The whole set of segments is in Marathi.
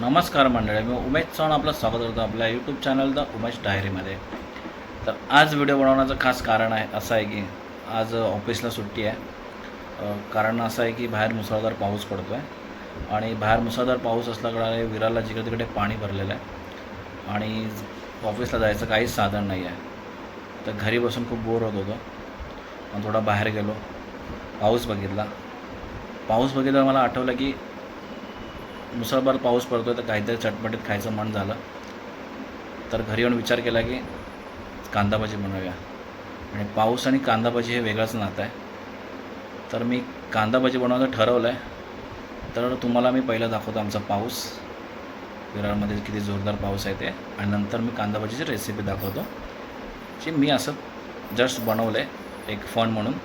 नमस्कार मंडळी, मी उमेश चव्हाण आपलं स्वागत करतो आपल्या यूट्यूब चॅनल द उमेश डायरीमध्ये. तर आज व्हिडिओ बनवण्याचं खास कारण आहे असं आहे की आज ऑफिसला सुट्टी आहे. कारण असं आहे की बाहेर मुसळधार पाऊस पडतो आहे आणि बाहेर मुसळधार पाऊस असल्याकडे विरारला जिकडे तिकडे पाणी भरलेलं आहे आणि ऑफिसला जायचं काहीच साधन नाही आहे. तर घरी बसून खूप बोर होत होतं. मग थोडा बाहेर गेलो, पाऊस बघितला मला आठवलं की मुसळधार पाऊस पडतो आहे तर काहीतरी चटपटीत खायचं मन झालं. तर घरी येऊन विचार केला की कांदाभजी बनवूया. आणि पाऊस आणि कांदाभजी हे वेगळंच नातं आहे. तर मी कांदाभजी बनवायचं ठरवलं आहे. तर तुम्हाला मी पहिलं दाखवतो आमचा पाऊस, विरारमध्ये किती जोरदार पाऊस आहे ते, आणि नंतर मी कांदाभजीची रेसिपी दाखवतो जी मी असं जस्ट बनवलं आहे एक फन म्हणून.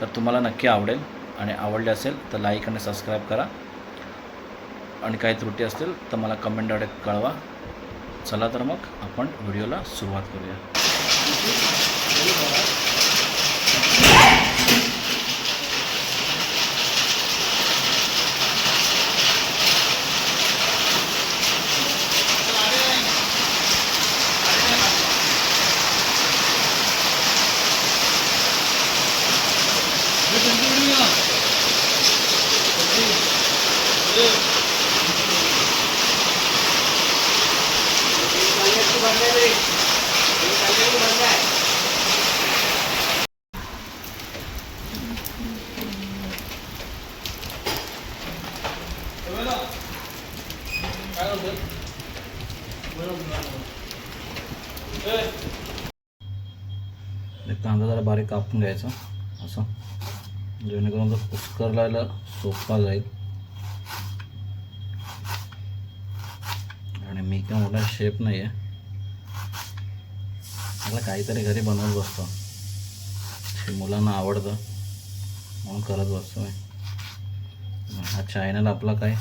तर तुम्हाला नक्की आवडेल आणि आवडले असेल तर लाईक आणि सबस्क्राईब करा आणि काही त्रुटी असतील तर मला कमेंटद्वारे कळवा. चला तर मग आपण व्हिडिओला सुरुवात करूया. कांदा जरा बारीक कापून घ्यायचा असं, जेणेकरून तो कुस्करलायला सोपा जाईल. आणि मी काय मोठा शेफ नाही आहे, मला काहीतरी घरी बनवत बसतो, हे मुलांना आवडतं म्हणून करत बसतो मी. हा चॅनल आपला काय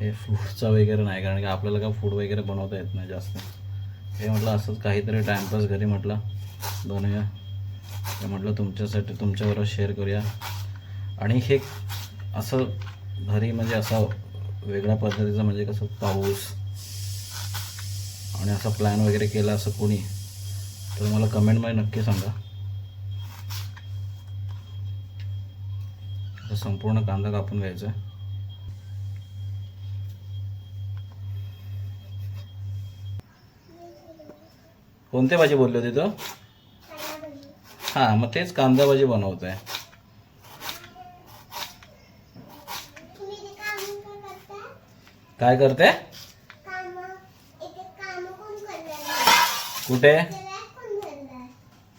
हे फूडचा वगैरे नाही, कारण की आपल्याला काय फूड वगैरे बनवता येत नाही जास्त. हे म्हटलं असंच काहीतरी टाईमपास घरी म्हटलं बनवूया, हे म्हटलं तुमच्यासाठी तुमच्याबरोबर शेअर करूया. आणि हे असं घरी म्हणजे असं वेगळ्या पद्धतीचं, म्हणजे कसं पाऊस आणि असा प्लॅन वगैरे केला असं कोणी तर मला कमेंटमध्ये नक्की सांगा. आता संपूर्ण कांदा कापून घ्यायचा आहे. कोणती भाजी बोलली होती तो? हां, मग तेच कांदा भाजी बनवत आहे. काय करते? कुठे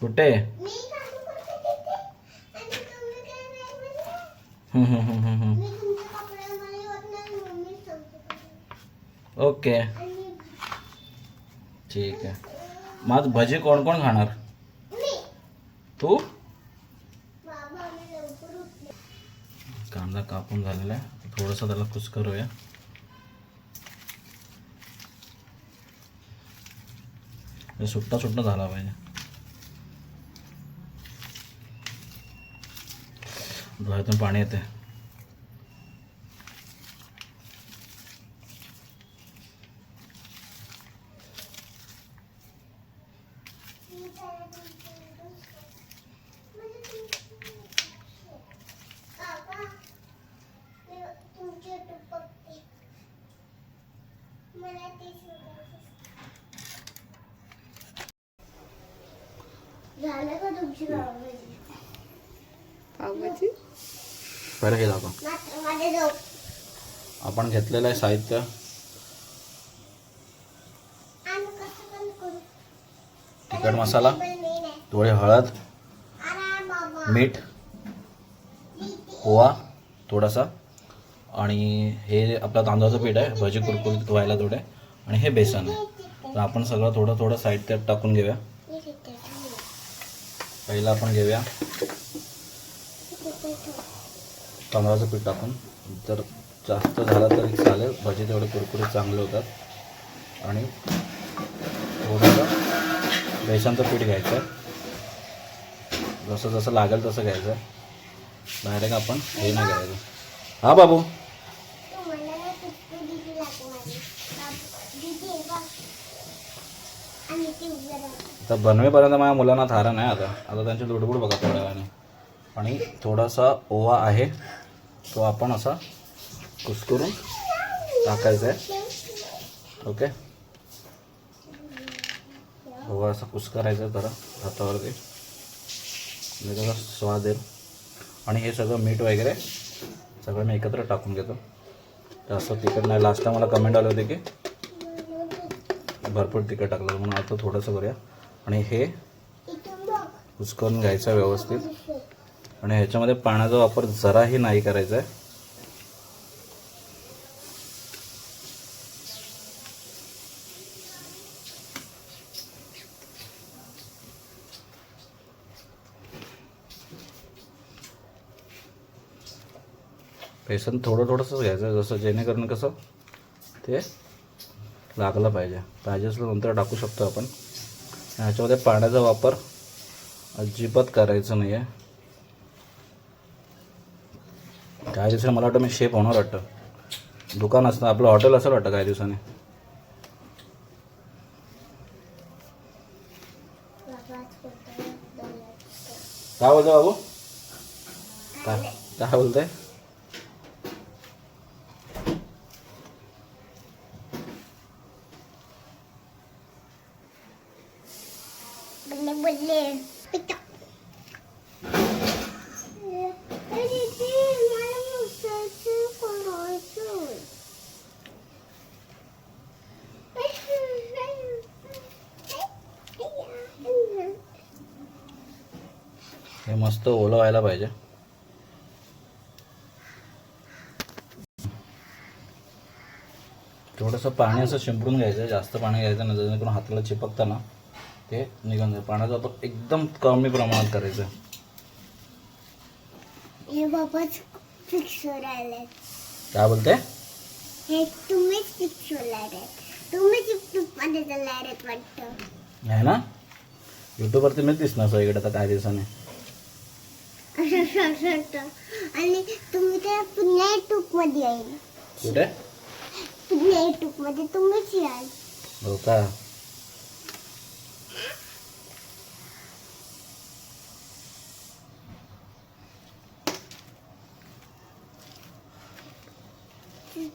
कुठे? ओके, ठीक आहे. मग भजी कोण कोण खाणार? तू? कांदा कापून झालेला आहे, थोडंसं त्याला कुस्करूया. सुट्टा सुट्टा झाला पाहिजे. डोळ्यातून पाणी येते. झालं का तुमची पावभाजी? पावभाजी पहिलं हे दाखव. आपण घेतलेलं आहे साहित्य: तिखट मसाला, थोडी हळद, मीठ, पोहा थोडासा, आणि हे आपलं तांदळाचं पीठ आहे भजी कुरकुरीत व्हायला थोडे, आणि हे बेसन आहे. तर आपण सगळं थोडं थोडं साहित्यात टाकून घेऊया. पहिला आपण घेऊया तांदळाचं पीठ टाकून. जर जास्त झालं तरी चालेल, भजी तेवढे कुरकुरीत चांगले होतात. आणि थोडंसं बेसनचं पीठ घ्यायचं आहे, जसं जसं लागेल तसं घ्यायचं आहे, डायरेक्ट आपण हे नाही घ्यायचं. हां बाबू, आता बनवेपर्यंत माझ्या मुलांना थारा नाही. आता त्यांची लुडबुड बघा थोड्या वेळाने. आणि थोडासा ओवा आहे तो आपण असा कुस्करून टाकायचा आहे. ओके, ओवा असा कुस्करायचा जरा हातावरती, म्हणजे त्याचा स्वाद येईल. आणि हे सगळं मीठ वगैरे सगळं मी एकत्र टाकून घेतो. जास्त तिखट नाही. लास्ट टाइम मला कमेंट आले होते की भरपूर तिखट टाकलं, म्हणून आता थोडंसं करूया. आणि हे कुस्करून घ्यायचं व्यवस्थित. आणि ह्याच्यामध्ये पाण्याचा वापर जराही नाही करायचा आहे. बेसन थोडंसंच घ्यायचं, जसं जेणेकरून कसं ते लागलं पाहिजे असलं नंतर टाकू शकतो आपण. ह्याच्यामध्ये पाण्याचा वापर अजिबात करायचा नाही आहे. काही दिवसांनी मला वाटतं मी शेफ होणार वाटतं. दुकान असतं आपलं, हॉटेल असेल वाटतं काही दिवसांनी. काय बोलतोय बाबू? काय बोलतोय? बोलले हे मस्त ओलं व्हायला पाहिजे. थोडंसं पाणी असं शिंपडून घ्यायचं, जास्त पाणी घ्यायचं नाही, जेणेकरून हाताला चिपकताना ते निघून जाईल. पाण्याचा वापर एकदम कमी प्रमाणात करायचं. हे बाबाच फिक्स राहिले. काय बोलते? हे तुम्हीच फिक्स राहिले, तुम्हीच यूट्यूबमध्ये चालणार वाटतं आहे ना. यूट्यूबवरती मीच दिसणार सगळीकडे आता काही दिवसाने. आणि तुम्ही तर पुन्हा यूट्यूबमध्ये येईल. कुठे? पुन्हा यूट्यूबमध्ये तुम्हीच याल. हो का?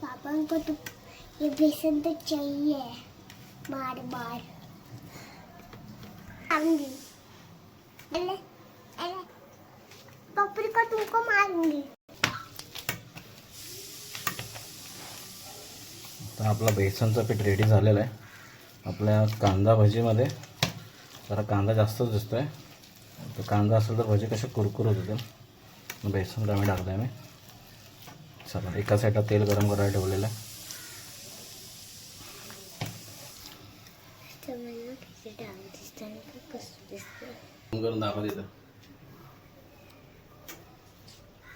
पापा को तो ये बेसन तो चाहिए बार बार. आऊंगी. अरे अरे पपरी को तुमको मारूंगी. तर आपला बेसनचं पीठ रेडी झालेलं आहे. आपल्या कांदा भजीमध्ये जरा कांदा जास्तच दिसतोय. तर कांदा असेल तर भजी कसे कुरकुर होते. बेसन कमी टाकलं आहे मी. चला, एका साईडला तेल गरम करायला ठेवलेलं आहे. करून दाखव तिथं.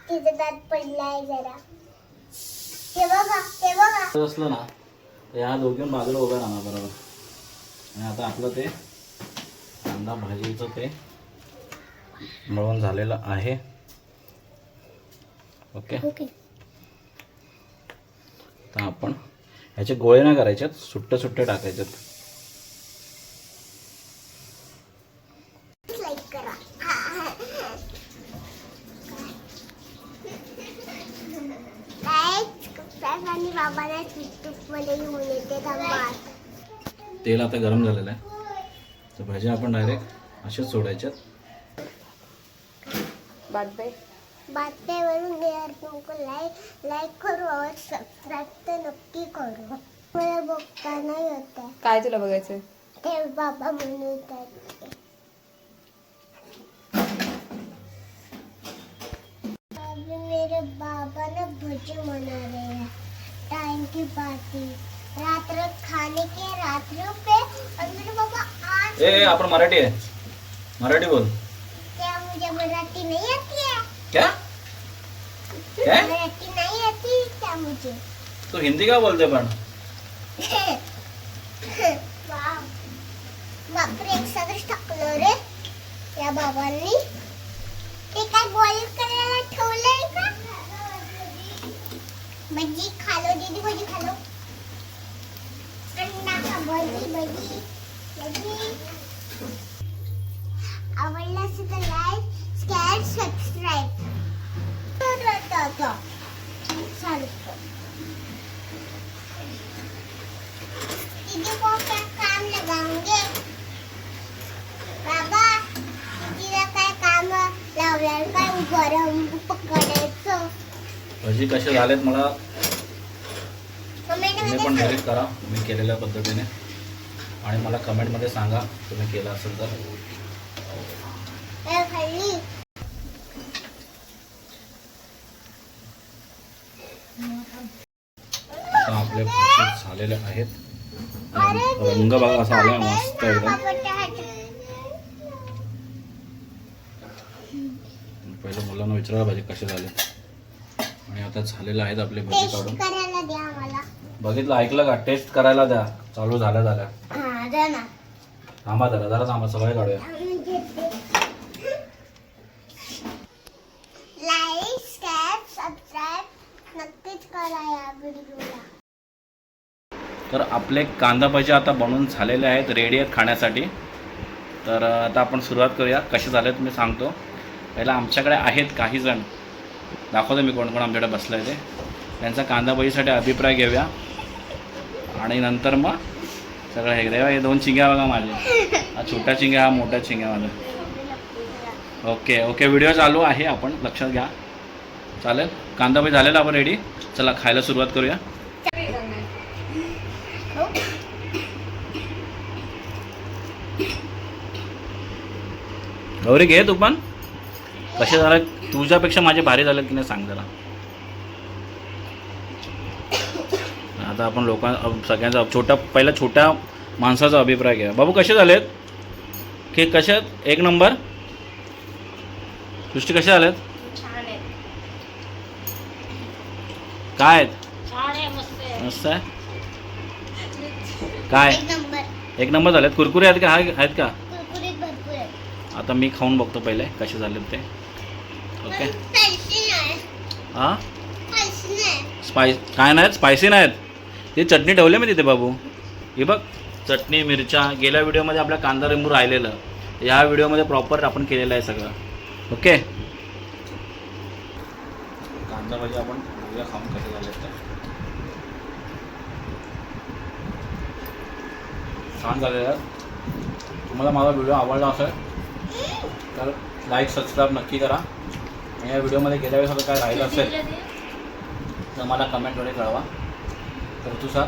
तिचं दात पडलाय जरा. ते बघा असलं ना तर ह्या दोघी बाजूला उभ्या राहणार बरोबर. आणि आता आपलं ते कांदा भाजीचं ते मळून झालेलं आहे. ओके. तर आपण ह्याचे गोळे नाही करायचे, सुट्टे सुट्टे टाकायचे. लाईक करा. आणि बाबाला यूट्यूबमध्ये घेऊन येते थांबा. तेल आता गरम झालेलं आहे. तर भाजी आपण डायरेक्ट असेच सोडायच्यात. बातम्यावरून लाईक करू और सबस्क्राईब तर नक्की करू. मला बघता नाही होत आहे. काय तुला बघायचंय? ते बाबा म्हणत आहेत. मेरे बाबा ना भजी बना रहे हैं. टाइम की पार्टी रात्र खाने के रात्रों पे. और मेरे पापा आज ए आपण मराठी आहे, मराठी बोल. क्या मुझे मराठी नहीं आती है? क्या क्या मराठी नहीं आती क्या मुझे? तू हिंदी का बोलते पण? बापरे, एक सगळं टाकलं रे या बाबांनी. ते काय बॉईल करायला ठेवलंय का? भजी खालो दीदी, भजी खालो. अंडा का भजी भजी आवडला असेल तर लाईक शेअर सबस्क्राईब चालू दीदी को क्या काम लगाएंगे बाबा दीदीला काय काम लावल्यावर काय गरम पकडायचं भजी कसे झालेत मला कमेंट तुम्ही पण घरीच करा मी केलेल्या पद्धतीने आणि मला कमेंटमध्ये सांगा तुम्ही केलं असेल तर. खाल्ली आता आपले भजी झालेले आहेत. रंग बघा असा आलाय मस्त एकदम. पहिले मुलांना विचारा भाजी कसे झाले आणि आता झालेले आहेत आपले भजी टेस्ट काढून. करायला द्या मला बघितलं ऐकलं का टेस्ट करायला द्या चालू झाल्या हा द्या ना थांबा जरा थांबा सगळे काढूया. लाईक शेअर सबस्क्राईब नक्कीच करा या व्हिडिओला. तर आपले कांदा भजी आता बनवून झालेले आहेत रेडी आहेत खाण्यासाठी. तर आता आपण सुरुवात करूया कसे झालेत मी सांगतो. पहिला आमच्याकडे आहेत काही जण दाखवतो मी कोण कोण आमच्याकडे बसलं आहे ते त्यांचा कांदा भजीसाठी अभिप्राय घेऊया आणि नंतर मग सगळं हे रेवा. हे 2 चिंग्या बघा माझे हा छोटा चिंग्या हा मोठा चिंग्या माझा. ओके व्हिडिओ चालू आहे आपण लक्षात घ्या. चालेल कांदा भजी झालेला आपण रेडी. चला खायला सुरुवात करूया. गौरी घे तू पण कसे झालं तुझ्यापेक्षा माझे भारी झाले की नाही सांग जरा. आता आपण सगळ्यांचा पहिला छोट्या माणसाचा अभिप्राय घ्या. बाबू कसे झालेत की कसे आहेत? 1 नंबर. सृष्टी कसे झालेत? काय आहेत? मस्त आहे. काय 1 नंबर झालेत? कुरकुरे आहेत का आहेत का? कुरकुरीत भरपूर आहे. आता मी खाऊन बघतो पहिले कसे झालेत ते. ओके हां काय नाहीत स्पायसी नाहीत. ते चटणी ठेवले मी तिथे बाबू. हे बघ चटणी मिरच्या गेल्या व्हिडिओमध्ये आपला कांदा लिंबू राहिलेलं या व्हिडिओमध्ये प्रॉपर आपण केलेलं आहे सगळं. ओके कांदा भजी आपण बघूया खाऊन कसे झाले ते. छान झालेलं आहे. तुम्हाला माझा व्हिडिओ आवडला असेल तर लाईक सबस्क्राईब नक्की करा आणि या व्हिडिओमध्ये गेल्या वेळेस आता काय राहिलं असेल तर मला कमेंटमध्ये कळवा. तर तुझा